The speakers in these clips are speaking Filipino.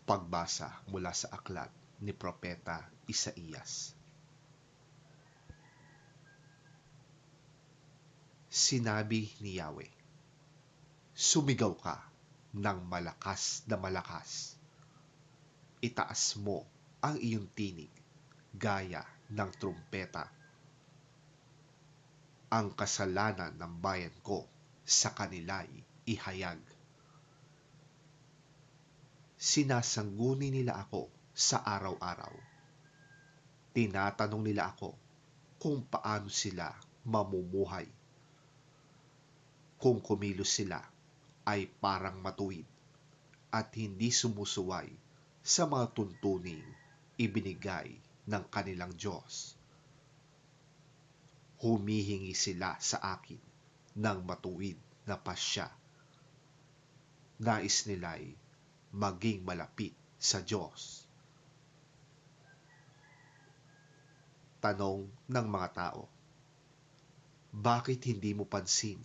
Pagbasa mula sa aklat ni Propeta Isaías. Sinabi ni Yahweh, sumigaw ka ng malakas na malakas. Itaas mo ang iyong tinig gaya ng trumpeta. Ang kasalanan ng bayan ko sa kanila'y ihayag. Sinasangguni nila ako sa araw-araw. Tinatanong nila ako kung paano sila mamumuhay. Kung kumilos sila ay parang matuwid at hindi sumusuway sa mga tuntuning ibinigay ng kanilang Diyos. Humihingi sila sa akin ng matuwid na pasya. Nais nila'y maging malapit sa Diyos. Tanong ng mga tao, bakit hindi mo pansin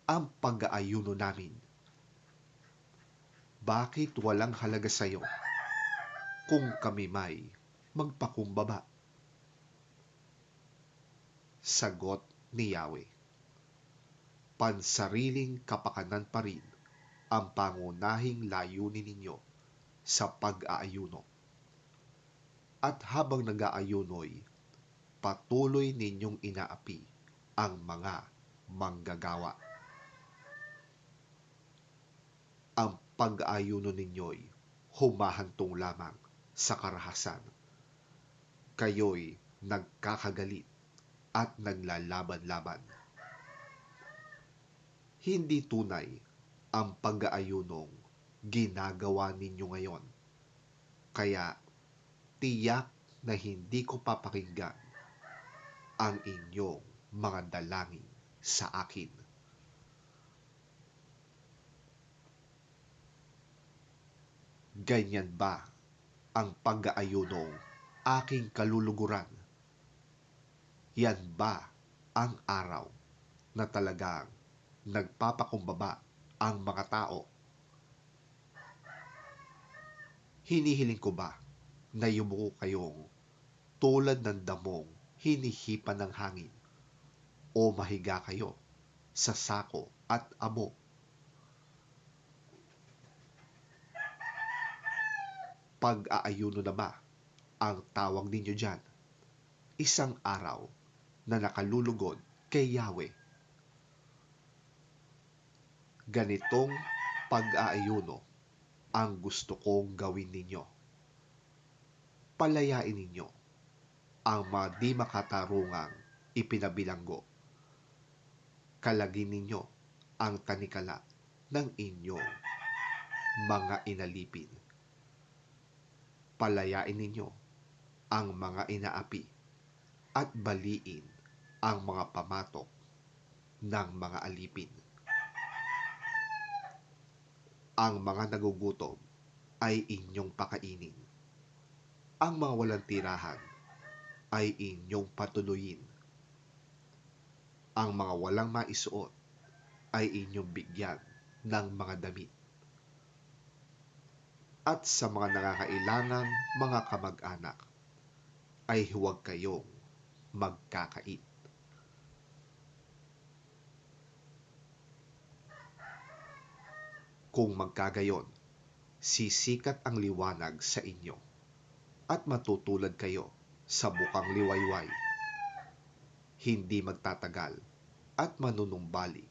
ang pag-aayuno namin? Bakit walang halaga sa iyo kung kami may magpakumbaba? Sagot ni Yahweh, pansariling kapakanan pa rin ang pangunahing layunin ninyo sa pag-aayuno. At habang nag-aayuno'y patuloy ninyong inaapi ang mga manggagawa. Ang pag-aayuno ninyo'y humahantong lamang sa karahasan. Kayo'y nagkakagalit at naglalaban-laban. Hindi tunay ang pag-aayunong ginagawa ninyo ngayon. Kaya tiyak na hindi ko papakinggan ang inyong mga dalangin sa akin. Ganyan ba ang pag-aayunong aking kaluluguran? Yan ba ang araw na talagang nagpapakumbaba ang mga tao? Hinihiling ko ba na yumuko kayong tulad ng damong hinihipan ng hangin o mahiga kayo sa sako at abo? Pag-aayuno na ba ang tawag ninyo dyan? Isang araw na nakalulugod kay Yahweh. Ganitong pag-aayuno ang gusto kong gawin ninyo. Palayain ninyo ang mga di makatarungang ipinabilanggo. Kalagin ninyo ang tanikala ng inyong mga inalipin. Palayain ninyo ang mga inaapi at baliin ang mga pamatok ng mga alipin. Ang mga nagugutom ay inyong pakainin. Ang mga walang tirahan ay inyong patuloyin. Ang mga walang maisuot ay inyong bigyan ng mga damit. At sa mga nangangailangang mga kamag-anak ay huwag kayong magkakait. Kung magkagayon, sisikat ang liwanag sa inyo at matutulad kayo sa bukang liwayway. Hindi magtatagal at manunumbalik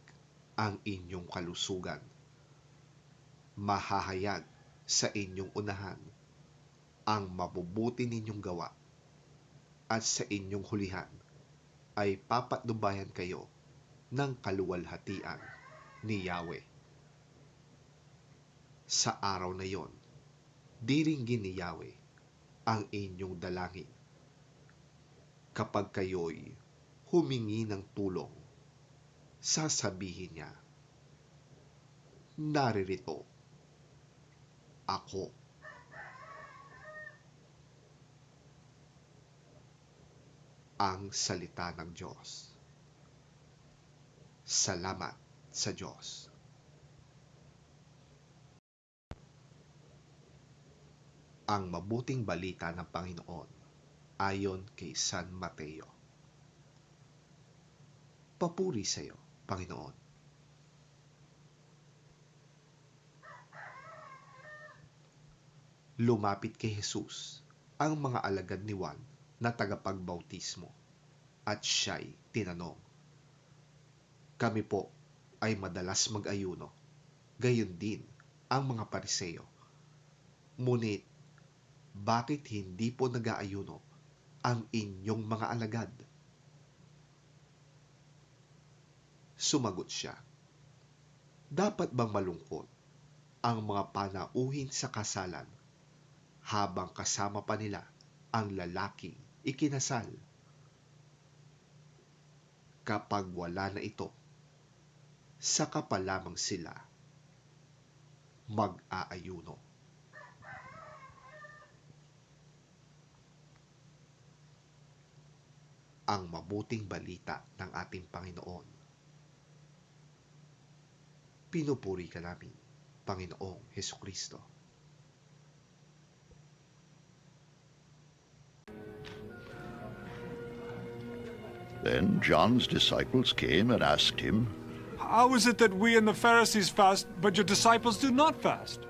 ang inyong kalusugan. Mahahayag sa inyong unahan ang mabubuti ninyong gawa at sa inyong hulihan ay papatnubayan kayo ng kaluwalhatian ni Yahweh. Sa araw na yon, diringgin ni Yahweh ang inyong dalangin. Kapag kayo'y humingi ng tulong, sasabihin niya, naririto ako. Ang salita ng Diyos. Salamat sa Diyos. Ang mabuting balita ng Panginoon ayon kay San Mateo. Papuri sa iyo, Panginoon. Lumapit kay Jesus ang mga alagad ni Juan na tagapagbautismo at siya'y tinanong, "Kami po ay madalas mag-ayuno, gayon din ang mga Pariseo. Ngunit bakit hindi po nag-aayuno ang inyong mga alagad?" Sumagot siya, "Dapat bang malungkot ang mga panauhin sa kasalan habang kasama pa nila ang lalaking ikinasal? Kapag wala na ito, saka pa lamang sila mag-aayuno." Ang mabuting balita ng ating Panginoon. Pinupuri ka namin, Panginoong Hesukristo. Then John's disciples came and asked him, "How is it that we and the Pharisees fast, but your disciples do not fast?"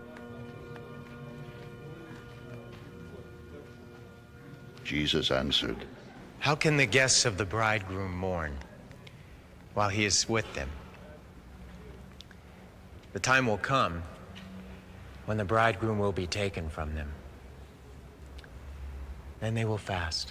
Jesus answered, How can the guests of the bridegroom mourn while he is with them? The time will come when the bridegroom will be taken from them. Then they will fast.